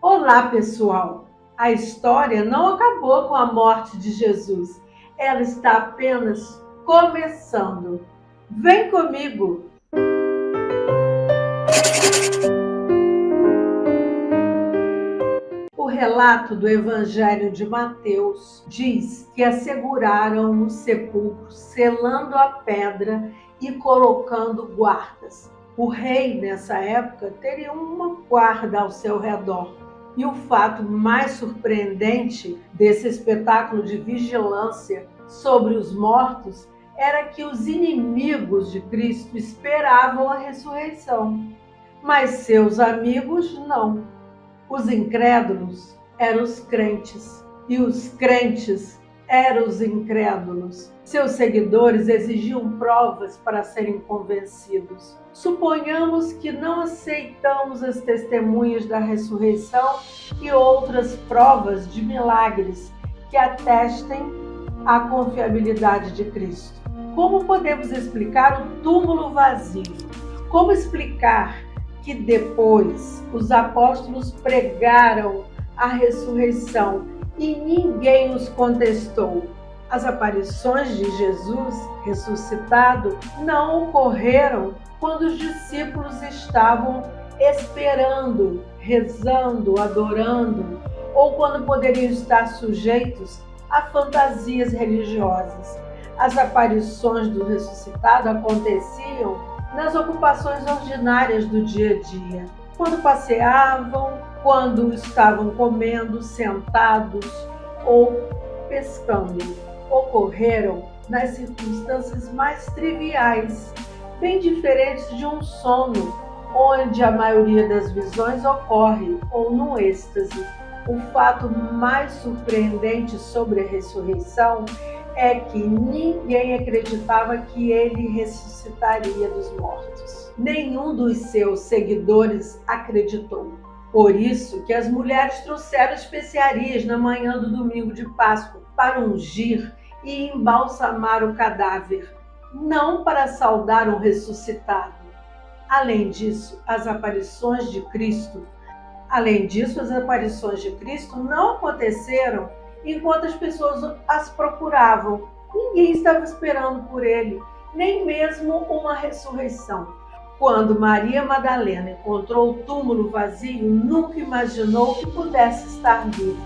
Olá, pessoal! A história não acabou com a morte de Jesus. Ela está apenas começando. Vem comigo! O relato do Evangelho de Mateus diz que asseguraram o sepulcro, selando a pedra e colocando guardas. O rei, nessa época, teria uma guarda ao seu redor. E o fato mais surpreendente desse espetáculo de vigilância sobre os mortos era que os inimigos de Cristo esperavam a ressurreição, mas seus amigos não. Os incrédulos eram os crentes e os crentes eram os incrédulos. Seus seguidores exigiam provas para serem convencidos. Suponhamos que não aceitamos as testemunhas da ressurreição e outras provas de milagres que atestem a confiabilidade de Cristo. Como podemos explicar o túmulo vazio? Como explicar que depois os apóstolos pregaram a ressurreição e ninguém os contestou? As aparições de Jesus ressuscitado não ocorreram quando os discípulos estavam esperando, rezando, adorando, ou quando poderiam estar sujeitos a fantasias religiosas. As aparições do ressuscitado aconteciam nas ocupações ordinárias do dia a dia, quando passeavam, quando estavam comendo, sentados ou pescando. Ocorreram nas circunstâncias mais triviais, bem diferentes de um sono, onde a maioria das visões ocorre, ou no êxtase. O fato mais surpreendente sobre a ressurreição é que ninguém acreditava que ele ressuscitaria dos mortos. Nenhum dos seus seguidores acreditou. Por isso que as mulheres trouxeram especiarias na manhã do domingo de Páscoa para ungir e embalsamar o cadáver, não para saudar o ressuscitado. Além disso, as aparições de Cristo não aconteceram enquanto as pessoas as procuravam. Ninguém estava esperando por ele, nem mesmo uma ressurreição. Quando Maria Madalena encontrou o túmulo vazio, nunca imaginou que pudesse estar vivo.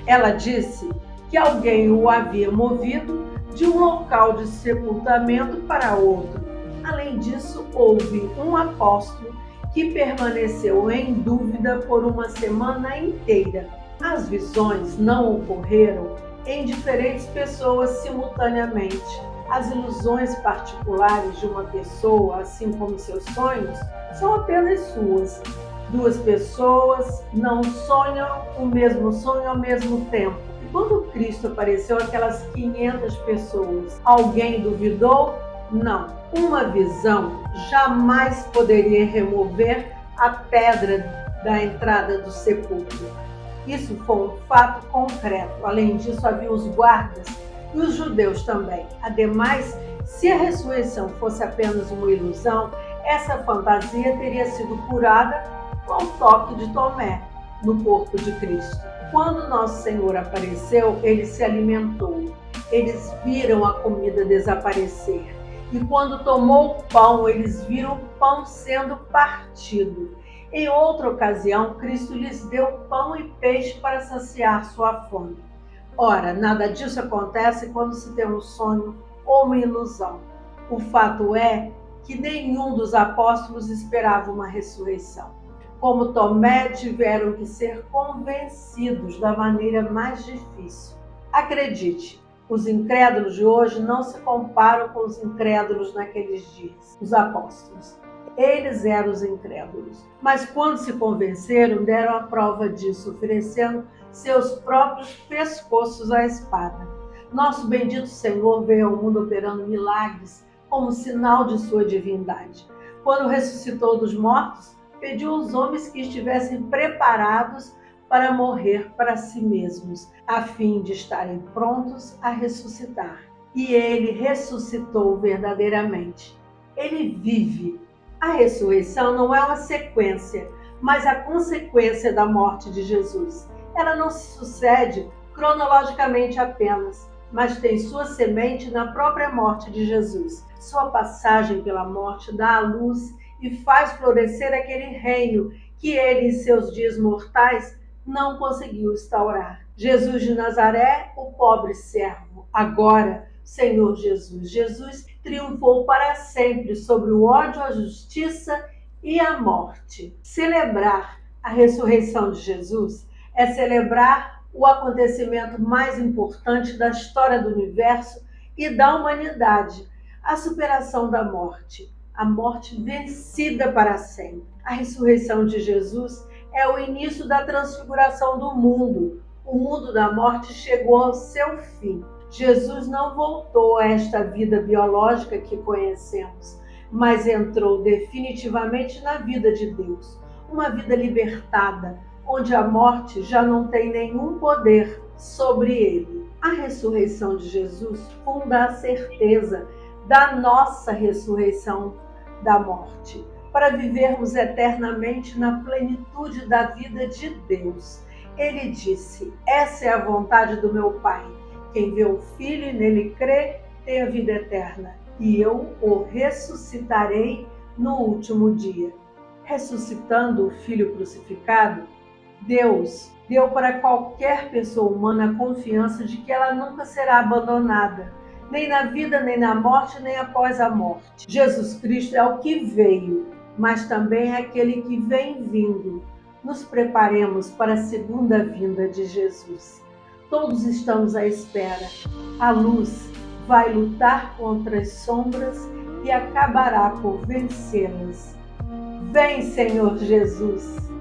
Ela disse que alguém o havia movido de um local de sepultamento para outro. Além disso, houve um apóstolo que permaneceu em dúvida por uma semana inteira. As visões não ocorreram em diferentes pessoas simultaneamente. As ilusões particulares de uma pessoa, assim como seus sonhos, são apenas suas. Duas pessoas não sonham o mesmo sonho ao mesmo tempo. E quando Cristo apareceu àquelas 500 pessoas, alguém duvidou? Não. Uma visão jamais poderia remover a pedra da entrada do sepulcro. Isso foi um fato concreto. Além disso, havia os guardas e os judeus também. Ademais, se a ressurreição fosse apenas uma ilusão, essa fantasia teria sido curada com o toque de Tomé no corpo de Cristo. Quando nosso Senhor apareceu, ele se alimentou. Eles viram a comida desaparecer. E quando tomou o pão, eles viram o pão sendo partido. Em outra ocasião, Cristo lhes deu pão e peixe para saciar sua fome. Ora, nada disso acontece quando se tem um sonho ou uma ilusão. O fato é que nenhum dos apóstolos esperava uma ressurreição. Como Tomé, tiveram que ser convencidos da maneira mais difícil. Acredite, os incrédulos de hoje não se comparam com os incrédulos naqueles dias, os apóstolos. Eles eram os incrédulos, mas quando se convenceram, deram a prova disso, oferecendo seus próprios pescoços à espada. Nosso bendito Senhor veio ao mundo operando milagres como sinal de sua divindade. Quando ressuscitou dos mortos, pediu aos homens que estivessem preparados para morrer para si mesmos, a fim de estarem prontos a ressuscitar. E ele ressuscitou verdadeiramente. Ele vive. A ressurreição não é uma sequência, mas a consequência da morte de Jesus. Ela não se sucede cronologicamente apenas, mas tem sua semente na própria morte de Jesus. Sua passagem pela morte dá à luz e faz florescer aquele reino que ele, em seus dias mortais, não conseguiu instaurar. Jesus de Nazaré, o pobre servo. Agora, Senhor Jesus. Jesus triunfou para sempre sobre o ódio, a justiça e a morte. Celebrar a ressurreição de Jesus é celebrar o acontecimento mais importante da história do universo e da humanidade, a superação da morte, a morte vencida para sempre. A ressurreição de Jesus é o início da transfiguração do mundo. O mundo da morte chegou ao seu fim. Jesus não voltou a esta vida biológica que conhecemos, mas entrou definitivamente na vida de Deus, uma vida libertada, onde a morte já não tem nenhum poder sobre ele. A ressurreição de Jesus funda a certeza da nossa ressurreição da morte, para vivermos eternamente na plenitude da vida de Deus. Ele disse: essa é a vontade do meu Pai. Quem vê o Filho e nele crê, tem a vida eterna, e eu o ressuscitarei no último dia. Ressuscitando o Filho crucificado, Deus deu para qualquer pessoa humana a confiança de que ela nunca será abandonada, nem na vida, nem na morte, nem após a morte. Jesus Cristo é o que veio, mas também é aquele que vem vindo. Nos preparemos para a segunda vinda de Jesus. Todos estamos à espera. A luz vai lutar contra as sombras e acabará por vencê-las. Vem, Senhor Jesus!